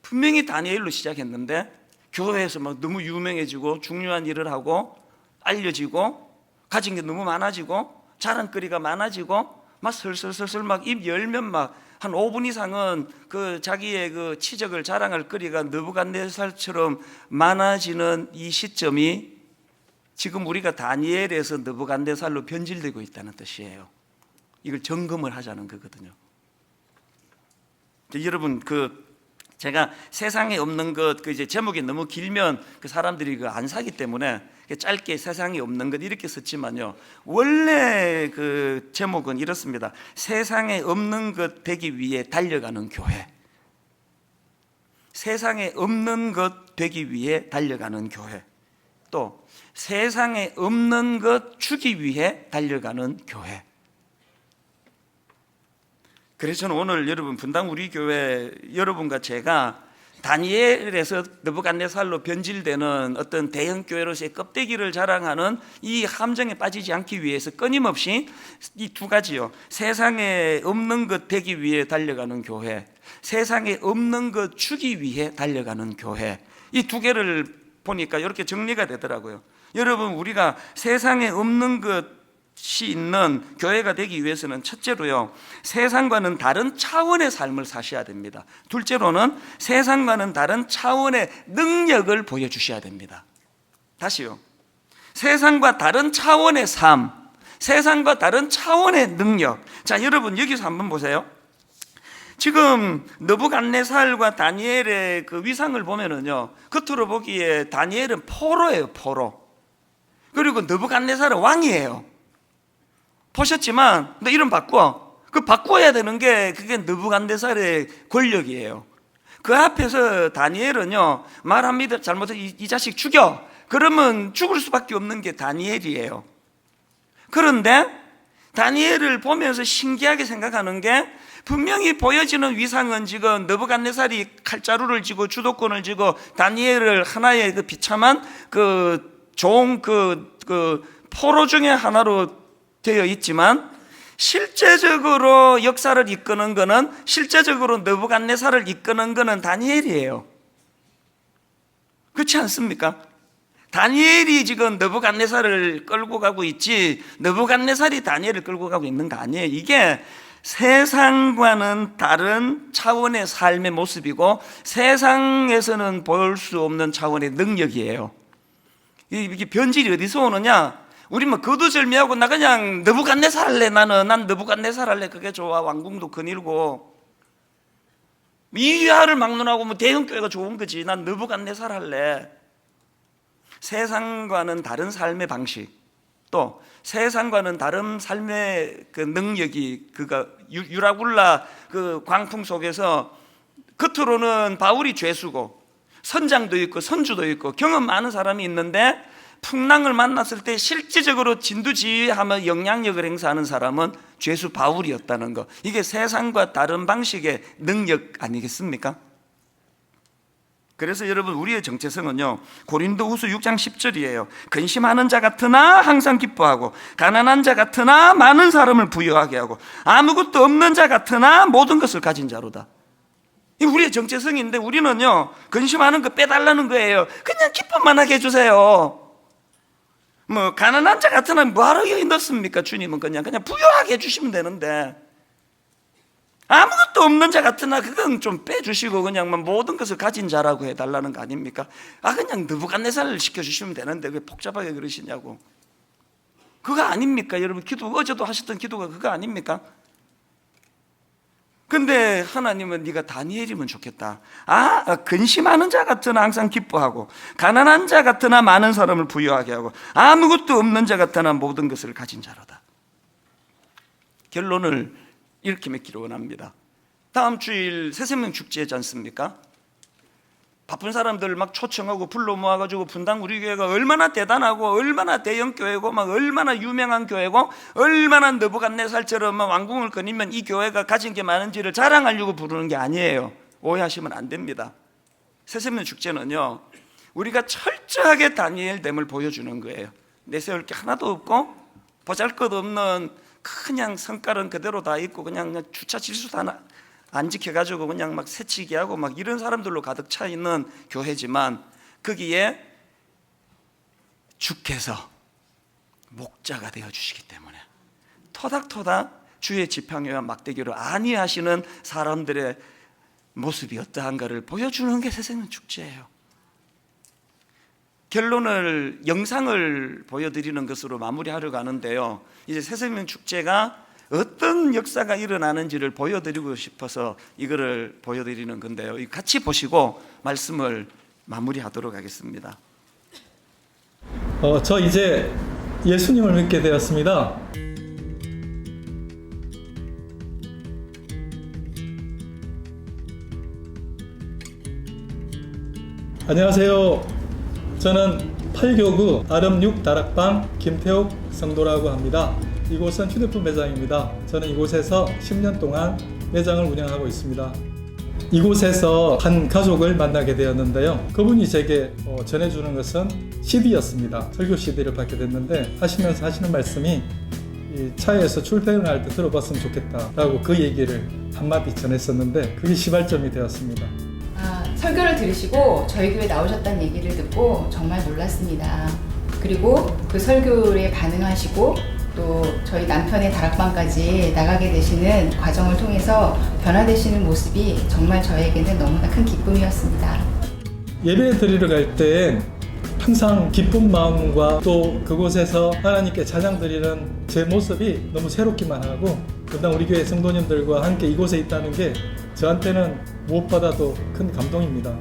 분명히 다니엘로 시작했는데 교회에서 막 너무 유명해지고 중요한 일을 하고 알려지고 가진 게 너무 많아지고 자랑거리가 많아지고 막 슬슬슬슬 막 입 열면 막 한 5분 이상은 그 자기의 그 치적을 자랑할 거리가 느부갓네살처럼 많아지는 이 시점이 지금 우리가 다니엘에서 느부갓네살로 변질되고 있다는 뜻이에요. 이걸 점검을 하자는 거거든요. 여러분, 제가 세상에 없는 것, 이제 제목이 너무 길면 그 사람들이 안 사기 때문에 짧게 세상에 없는 것 이렇게 썼지만요, 원래 그 제목은 이렇습니다. 세상에 없는 것 되기 위해 달려가는 교회. 세상에 없는 것 되기 위해 달려가는 교회. 또 세상에 없는 것 주기 위해 달려가는 교회. 그래서 저는 오늘 여러분, 분당 우리 교회 여러분과 제가 다니엘에서 느부갓네살로 변질되는 어떤 대형 교회로서의 껍데기를 자랑하는 이 함정에 빠지지 않기 위해서 끊임없이 이 두 가지요, 세상에 없는 것 되기 위해 달려가는 교회, 세상에 없는 것 주기 위해 달려가는 교회, 이 두 개를 보니까 이렇게 정리가 되더라고요. 여러분, 우리가 세상에 없는 것이 있는 교회가 되기 위해서는 첫째로요, 세상과는 다른 차원의 삶을 사셔야 됩니다. 둘째로는 세상과는 다른 차원의 능력을 보여주셔야 됩니다. 다시요, 세상과 다른 차원의 삶, 세상과 다른 차원의 능력. 자, 여러분, 여기서 한번 보세요. 지금 느부갓네살과 다니엘의 그 위상을 보면은요, 겉으로 보기에 다니엘은 포로예요, 포로. 그리고 느부갓네살은 왕이에요. 보셨지만 너 이름 바꿔. 그 바꿔야 되는 게 그게 느부갓네살의 권력이에요. 그 앞에서 다니엘은요, 말합니다. 잘못해서 이 자식 죽여. 그러면 죽을 수밖에 없는 게 다니엘이에요. 그런데 다니엘을 보면서 신기하게 생각하는 게, 분명히 보여지는 위상은 지금 느부갓네살이 칼자루를 쥐고 주도권을 쥐고 다니엘을 하나의 그 비참한 좋은 포로 중에 하나로 되어 있지만, 실제적으로 역사를 이끄는 거는, 실제적으로 느부갓네살을 이끄는 거는 다니엘이에요. 그렇지 않습니까? 다니엘이 지금 느부갓네살을 끌고 가고 있지 느부갓네살이 다니엘을 끌고 가고 있는 거 아니에요. 이게 세상과는 다른 차원의 삶의 모습이고 세상에서는 볼 수 없는 차원의 능력이에요. 이게 변질이 어디서 오느냐? 우리 뭐 거두절미하고 나 그냥 느부갓네살 할래. 난 느부갓네살 할래. 그게 좋아. 왕궁도 거닐고 미위하를 막론하고 뭐 대형교회가 좋은 거지. 난 느부갓네살 할래. 세상과는 다른 삶의 방식, 또 세상과는 다른 삶의 그 능력이, 유라굴라 그 광풍 속에서 겉으로는 바울이 죄수고 선장도 있고 선주도 있고 경험 많은 사람이 있는데, 풍랑을 만났을 때 실질적으로 진두지휘하며 영향력을 행사하는 사람은 죄수 바울이었다는 거. 이게 세상과 다른 방식의 능력 아니겠습니까? 그래서 여러분, 우리의 정체성은요, 고린도후서 6장 10절이에요. 근심하는 자 같으나 항상 기뻐하고, 가난한 자 같으나 많은 사람을 부유하게 하고, 아무것도 없는 자 같으나 모든 것을 가진 자로다. 이 우리의 정체성인데, 우리는요, 근심하는 거 빼달라는 거예요. 그냥 기쁨만 하게 해주세요. 뭐 가난한 자 같으나 뭐하러 여기 넣습니까? 주님은 그냥 부유하게 해주시면 되는데, 아무것도 없는 자 같으나 그건 좀 빼주시고 그냥 모든 것을 가진 자라고 해달라는 거 아닙니까? 그냥 느부갓네살을 시켜주시면 되는데 왜 복잡하게 그러시냐고. 그거 아닙니까? 여러분, 어제도 하셨던 기도가 그거 아닙니까? 근데 하나님은 네가 다니엘이면 좋겠다. 근심하는 자 같으나 항상 기뻐하고, 가난한 자 같으나 많은 사람을 부유하게 하고, 아무것도 없는 자 같으나 모든 것을 가진 자로다. 결론을 이렇게 맺기를 원합니다. 다음 주일 새생명 축제지 않습니까? 바쁜 사람들 막 초청하고 불러 모아가지고 분당 우리 교회가 얼마나 대단하고 얼마나 대형 교회고 막 얼마나 유명한 교회고 얼마나 느부갓네살처럼 막 왕궁을 거니면 이 교회가 가진 게 많은지를 자랑하려고 부르는 게 아니에요. 오해하시면 안 됩니다. 새세명 축제는요, 우리가 철저하게 다니엘됨을 보여주는 거예요. 내세울 게 하나도 없고 보잘것없는 그냥 성깔은 그대로 다 있고 그냥 주차 질서도 하나 안 지켜가지고 그냥 막 새치기 하고 막 이런 사람들로 가득 차 있는 교회지만, 거기에 주께서 목자가 되어 주시기 때문에 토닥토닥 주의 지팡이와 막대기로 안위하시는 사람들의 모습이 어떠한가를 보여주는 게 새세명 축제예요. 결론을 영상을 보여드리는 것으로 마무리하려고 하는데요, 이제 새세명 축제가 어떤 역사가 일어나는지를 보여드리고 싶어서 이거를 보여드리는 건데요, 같이 보시고 말씀을 마무리하도록 하겠습니다. 저 이제 예수님을 믿게 되었습니다. 안녕하세요. 저는 8교구 아름 6 다락방 김태욱 성도라고 합니다. 이곳은 휴대폰 매장입니다. 저는 이곳에서 10년 동안 매장을 운영하고 있습니다. 이곳에서 한 가족을 만나게 되었는데요, 그분이 제게 전해주는 것은 CD였습니다. 설교 CD를 받게 됐는데 하시면서 하시는 말씀이 이 차에서 출퇴근할 때 들어봤으면 좋겠다라고 그 얘기를 한마디 전했었는데 그게 시발점이 되었습니다. 설교를 들으시고 저희 교회 나오셨다는 얘기를 듣고 정말 놀랐습니다. 그리고 그 설교에 반응하시고 또 저희 남편의 다락방까지 나가게 되시는 과정을 통해서 변화되시는 모습이 정말 저에게는 너무나 큰 기쁨이었습니다. 예배 드리러 갈 때 항상 기쁜 마음과 또 그곳에서 하나님께 찬양 드리는 제 모습이 너무 새롭기만 하고, 분당 우리 교회 성도님들과 함께 이곳에 있다는 게 저한테는 무엇보다도 큰 감동입니다.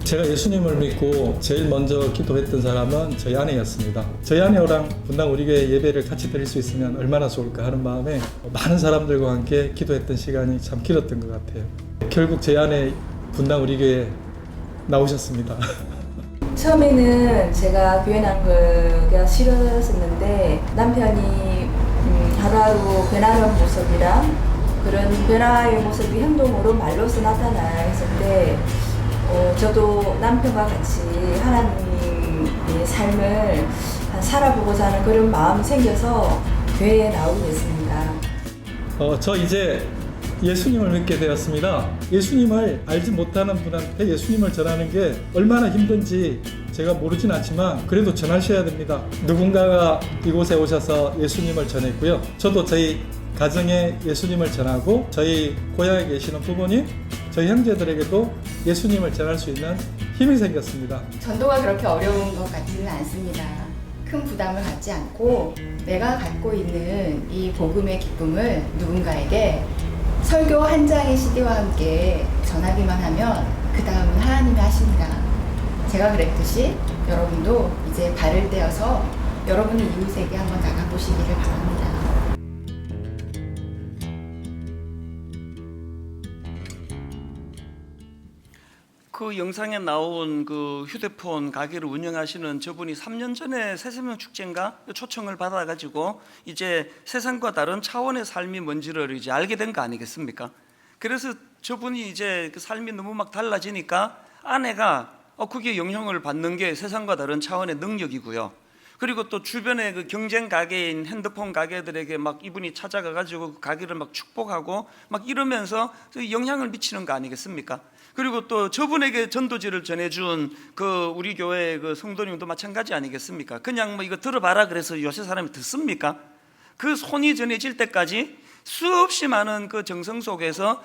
제가 예수님을 믿고 제일 먼저 기도했던 사람은 저희 아내였습니다. 저희 아내랑 분당 우리 교회 예배를 같이 드릴 수 있으면 얼마나 좋을까 하는 마음에 많은 사람들과 함께 기도했던 시간이 참 길었던 것 같아요. 결국 저희 아내 분당 우리 교회에 나오셨습니다. 처음에는 제가 교회 나는 거가 싫었었는데 남편이 하루하루 변하는 모습이랑 그런 변화의 모습이 행동으로 말로서 나타났을 때 저도 남편과 같이 하나님의 삶을 살아보고자 하는 그런 마음이 생겨서 교회에 나오게 됐습니다. 저 이제 예수님을 믿게 되었습니다. 예수님을 알지 못하는 분한테 예수님을 전하는 게 얼마나 힘든지 제가 모르진 않지만 그래도 전하셔야 됩니다. 누군가가 이곳에 오셔서 예수님을 전했고요, 저도 저희 가정에 예수님을 전하고 저희 고향에 계시는 부모님, 저희 형제들에게도 예수님을 전할 수 있는 힘이 생겼습니다. 전도가 그렇게 어려운 것 같지는 않습니다. 큰 부담을 갖지 않고 내가 갖고 있는 이 복음의 기쁨을 누군가에게 설교 한 장의 CD와 함께 전하기만 하면 그 다음은 하나님이 하십니다. 제가 그랬듯이 여러분도 이제 발을 떼어서 여러분의 이웃에게 한번 나가보시기를 바랍니다. 그 영상에 나온 그 휴대폰 가게를 운영하시는 저분이 3년 전에 새세명 축제인가 초청을 받아가지고 이제 세상과 다른 차원의 삶이 뭔지를 이제 알게 된 거 아니겠습니까? 그래서 저분이 이제 그 삶이 너무 막 달라지니까 아내가 그게 영향을 받는 게 세상과 다른 차원의 능력이고요. 그리고 또 주변에 그 경쟁 가게인 핸드폰 가게들에게 막 이분이 찾아가가지고 그 가게를 막 축복하고 막 이러면서 영향을 미치는 거 아니겠습니까? 그리고 또 저분에게 전도지를 전해준 그 우리 교회 그 성도님도 마찬가지 아니겠습니까? 그냥 뭐 이거 들어봐라 그래서 요새 사람이 듣습니까? 그 손이 전해질 때까지 수없이 많은 그 정성 속에서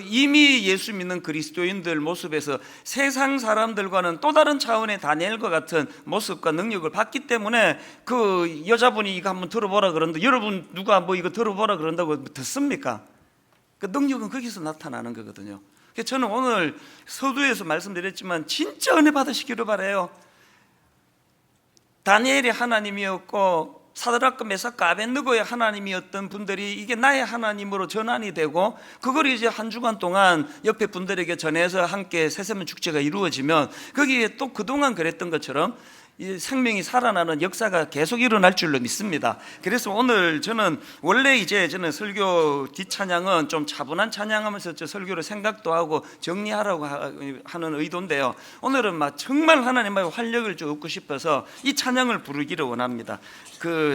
이미 예수 믿는 그리스도인들 모습에서 세상 사람들과는 또 다른 차원의 다니엘과 같은 모습과 능력을 받기 때문에 그 여자분이 이거 한번 들어보라 그러는데 여러분 누가 뭐 이거 들어보라 그런다고 듣습니까? 그 능력은 거기서 나타나는 거거든요. 저는 오늘 서두에서 말씀드렸지만 진짜 은혜 받으시기를 바라요. 다니엘이 하나님이었고 사드락과 메삭과 아벳느고의 하나님이었던 분들이 이게 나의 하나님으로 전환이 되고, 그걸 이제 한 주간 동안 옆에 분들에게 전해서 함께 새세면 축제가 이루어지면 거기에 또 그동안 그랬던 것처럼 이 생명이 살아나는 역사가 계속 일어날 줄로 믿습니다. 그래서 오늘 저는 원래 이제 저는 설교 뒷찬양은 좀 차분한 찬양하면서 저 설교를 생각도 하고 정리하라고 하는 의도인데요, 오늘은 막 정말 하나님의 활력을 좀 얻고 싶어서 이 찬양을 부르기를 원합니다.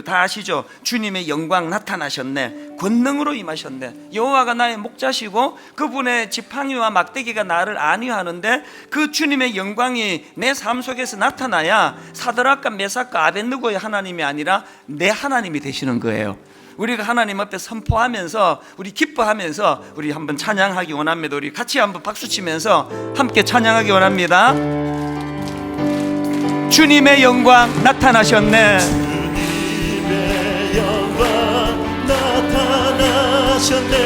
다 아시죠? 주님의 영광 나타나셨네, 권능으로 임하셨네. 여호와가 나의 목자시고 그분의 지팡이와 막대기가 나를 안위하는데, 그 주님의 영광이 내 삶 속에서 나타나야 사드락과 메삭과 아벳느고의 하나님이 아니라 내 하나님이 되시는 거예요. 우리가 하나님 앞에 선포하면서 우리 기뻐하면서 우리 한번 찬양하기 원합니다. 우리 같이 한번 박수 치면서 함께 찬양하기 원합니다. 주님의 영광 나타나셨네, 주님의 영광 나타나셨네,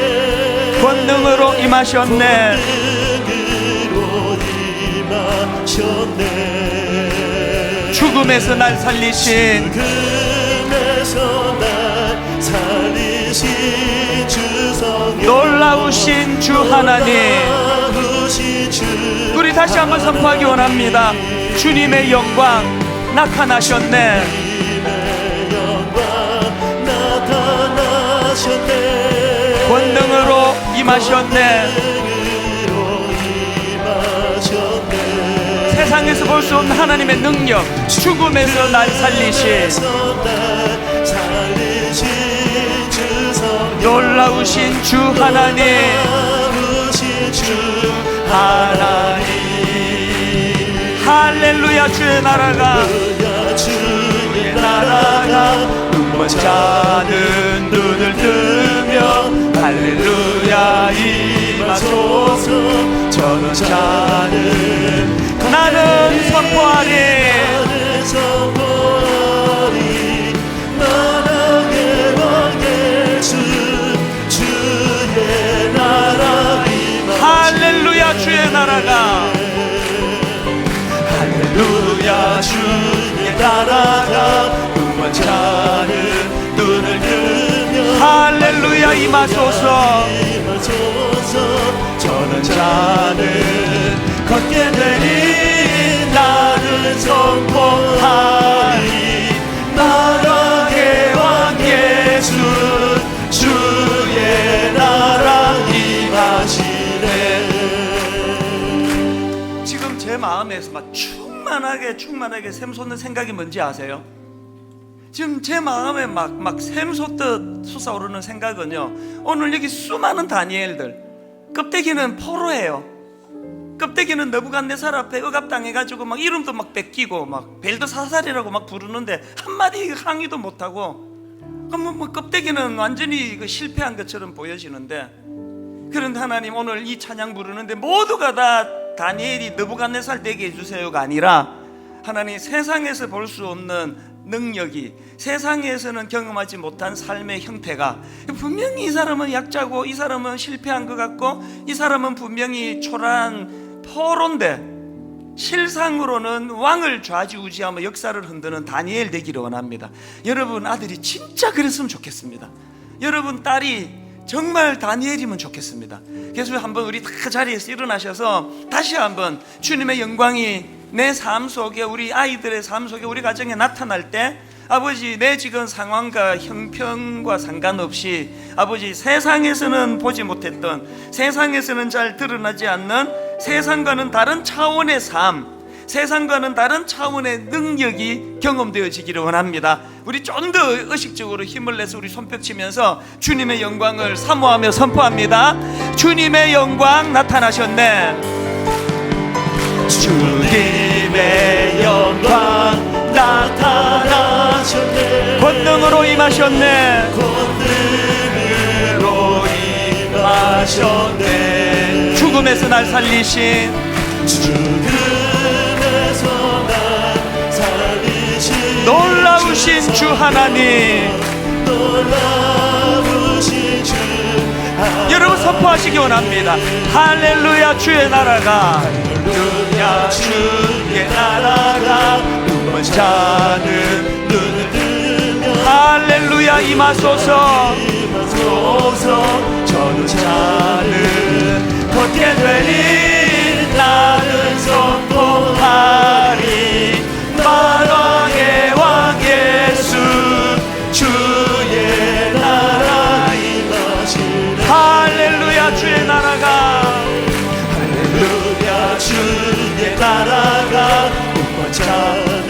권능으로 임하셨네, 권능으로 임하셨네, 죽음에서 날 살리신 죽음에서 날 살리신 주 성령, 놀라우신 주 하나님. 놀라우신 주 우리 다시 한번 선포하기 원합니다. 주님의 영광 나타나셨네, 주님의 영광 나타나셨네, 권능으로 임하셨네, 권능으로 임하셨네, 세상에서 볼 수 없는 하나님의 능력, 죽음에서 날 살리신 놀라우신 주 하나님, 할렐루야. 주의 나라가 눈먼 자는 눈을 뜨며 할렐루야 임하소서. 저는 자는 나는 선포하리, 나라의 왕 예수 주의 나라 할렐루야. 주의 나라가, 할렐루야. 주의 나라가 눈먼 자는 눈을 뜨며 할렐루야 임하소서. 저는 자는 걷게 되니 나를 선포하리, 나라의 왕 예수 주의 나라 임하시네. 지금 제 마음에서 막 충만하게 샘솟는 생각이 뭔지 아세요? 지금 제 마음에 막 샘솟듯 솟아오르는 생각은요, 오늘 여기 수많은 다니엘들, 껍데기는 포로예요. 껍데기는 느부갓네살 앞에 억압당해가지고 막 이름도 막 뺏기고 막 벨드사살이라고 막 부르는데 한마디 항의도 못하고, 뭐 껍데기는 완전히 실패한 것처럼 보여지는데, 그런데 하나님 오늘 이 찬양 부르는데 모두가 다 다니엘이 느부갓네살 되게 해주세요가 아니라, 하나님 세상에서 볼 수 없는 능력이, 세상에서는 경험하지 못한 삶의 형태가, 분명히 이 사람은 약자고 이 사람은 실패한 것 같고 이 사람은 분명히 초라한 포로인데 실상으로는 왕을 좌지우지하며 역사를 흔드는 다니엘 되기를 원합니다. 여러분 아들이 진짜 그랬으면 좋겠습니다. 여러분 딸이 정말 다니엘이면 좋겠습니다. 그래서 한번 우리 다 자리에서 일어나셔서 다시 한번 주님의 영광이 내 삶 속에, 우리 아이들의 삶 속에, 우리 가정에 나타날 때, 아버지 내 지금 상황과 형편과 상관없이 아버지 세상에서는 보지 못했던, 세상에서는 잘 드러나지 않는, 세상과는 다른 차원의 삶, 세상과는 다른 차원의 능력이 경험되어지기를 원합니다. 우리 좀 더 의식적으로 힘을 내서 우리 손뼉 치면서 주님의 영광을 사모하며 선포합니다. 주님의 영광 나타나셨네, 주님의 영광 나타나셨네, 권능으로 임하셨네, 권능으로 임하셨네, 죽음에서 날 살리신, 죽음에서 날 살리신 놀라우신 주 하나님, 놀라우신 주 하나님. 여러분 선포하시기 원합니다. 할렐루야. 주의 나라가, 할렐루야. 주의 나라가 눈먼 자는 눈을 뜨며 할렐루야 임하소서. 임하소서. 전우자는 걷게 되니 나는 선포하리. 만왕의 왕 예수 주의 나라 임하시네. 할렐루야 주의 나라가, 할렐루야 주의 나라가 공포자는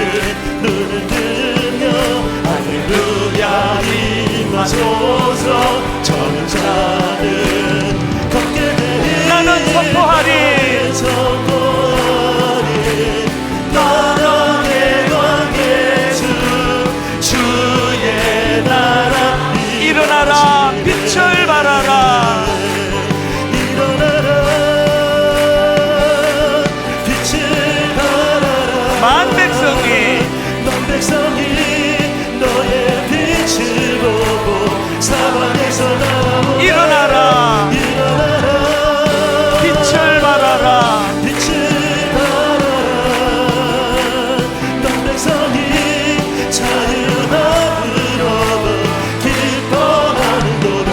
눈을 들며 할렐루야 임하소서. 전우자는 걷게 되니 나는 선포하리. 선포하리. 만왕의 왕 예수 주의 나라 일어나라 빛을 발하라. 일어나라 빛을 발하라. 만 백성이 너의 빛을 보고 사방에서 나오라. 일어나라 일어나라 빛을 발하라. 빛을 발하라. 넌 백성이 자유함으로 기뻐하는도다.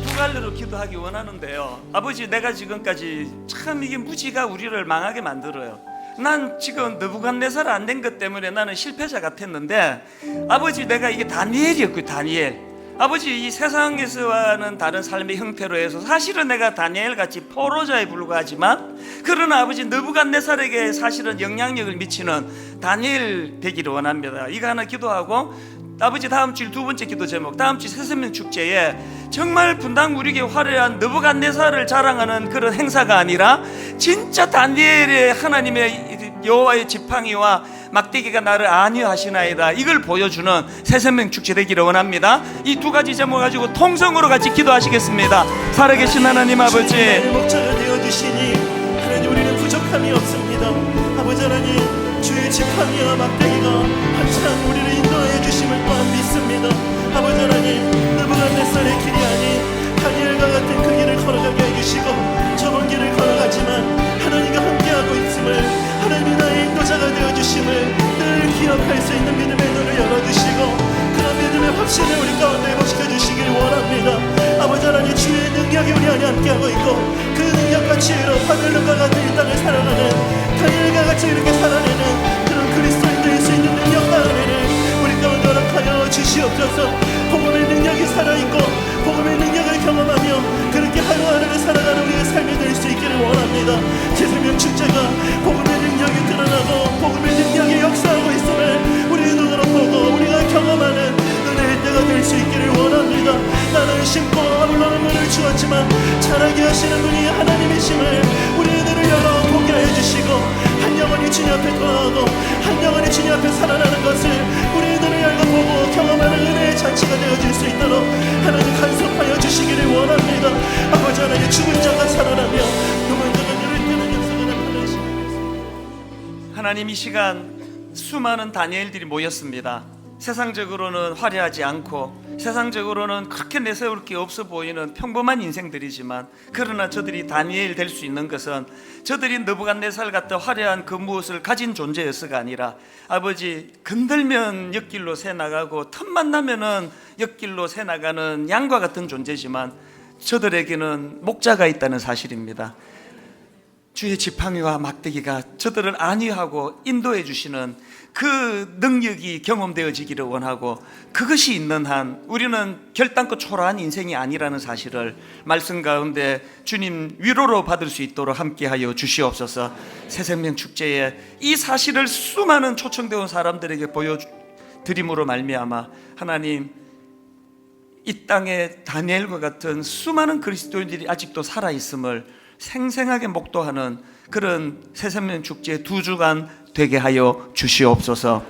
두 갈래로 기도하기 원하는데요. 아버지, 내가 지금까지 참 이게 무지가 우리를 망하게 만들어요. 난 지금 느부갓네살 안 된 것 때문에 나는 실패자 같았는데, 아버지, 내가 이게 다니엘이었고요. 다니엘. 아버지, 이 세상에서와는 다른 삶의 형태로 해서 사실은 내가 다니엘 같이 포로자에 불과하지만, 그러나 아버지 느부갓네살에게 사실은 영향력을 미치는 다니엘 되기를 원합니다. 이거 하나 기도하고, 아버지 다음 주 두 번째 기도 제목, 다음 주 새생명 축제에 정말 분당 우리에게 화려한 느부갓네살을 자랑하는 그런 행사가 아니라 진짜 다니엘의 하나님의 여호와의 지팡이와 막대기가 나를 안위하시나이다, 이걸 보여주는 새생명 축제 되기를 원합니다. 이 두 가지 제목 가지고 통성으로 같이 기도하시겠습니다. 살아계신 하나님 아버지, 주의 목자가 되어주시니 하나님 우리는 부족함이 없습니다. 아버지 하나님, 주의 지팡이와 막대기가 항상 우리를 인도하여 주심을 또한 믿습니다. 아버지 하나님, 느부갓네살의 길이 아닌 다니엘과 같은 그 길을 걸어가게 해주시고, 좁은 길을 걸어가지만 하나님과 함께하고 있음을, 하나님이 나의 인도자가 되어주심을 늘 기억할 수 있는 믿음의 눈을 열어주시고, 그런 믿음의 확신을 우리 가운데 회복시켜주시길 원합니다. 아버지 하나님, 주의 능력이 우리 안에 함께하고 있고, 그 능력과 지혜로 바벨론과 같은 이 땅을 살아가는, 다니엘과 같이 이렇게 살아내는 그런 그리스도인 될 수 있는 능력과 은혜를 우리 가운데 허락하여 주시옵소서. 복음의 능력이 살아있고 복음의 능력을 경험하며 그렇게 하루하루를 살아가는 우리의 삶이 될 수 있기를 원합니다. 새생명 축제가 복음의 능력이 드러나고 복음의 능력이 역사하고 있음을 우리의 눈으로 보고 우리가 경험하는 은혜의 때가 될 수 있기를 원합니다. 나는 심고 아물러는 물을 주었지만 자라게 하시는 분이 하나님이심을 우리의 눈을 열어 보게 해주시고, 한 영혼이 주님 앞에 돌아오고 한 영혼이 주님 앞에 살아나는 것을 우리의 눈을 열고 보고 경험하는 은혜의 잔치가 되어질 수 있도록 하나님 간섭하여 주시기를 원합니다. 아버지 하나님, 죽은 자가 살아나며 눈물 자가 눈을 뜨는 역사가 나타나시옵소서. 하나님, 이 시간 수많은 다니엘들이 모였습니다. 세상적으로는 화려하지 않고 세상적으로는 그렇게 내세울 게 없어 보이는 평범한 인생들이지만, 그러나 저들이 다니엘 될 수 있는 것은 저들이 느부갓네살 같은 화려한 그 무엇을 가진 존재였어가 아니라, 아버지, 건들면 옆길로 새 나가고 틈만 나면은 옆길로 새 나가는 양과 같은 존재지만 저들에게는 목자가 있다는 사실입니다. 주의 지팡이와 막대기가 저들을 안위하고 인도해 주시는 그 능력이 경험되어지기를 원하고, 그것이 있는 한 우리는 결단코 초라한 인생이 아니라는 사실을 말씀 가운데 주님 위로로 받을 수 있도록 함께하여 주시옵소서. 새생명 축제에 이 사실을 수많은 초청되어 온 사람들에게 보여드림으로 말미암아 하나님, 이 땅에 다니엘과 같은 수많은 그리스도인들이 아직도 살아있음을 생생하게 목도하는 그런 새생명 축제 2주간 되게 하여 주시옵소서.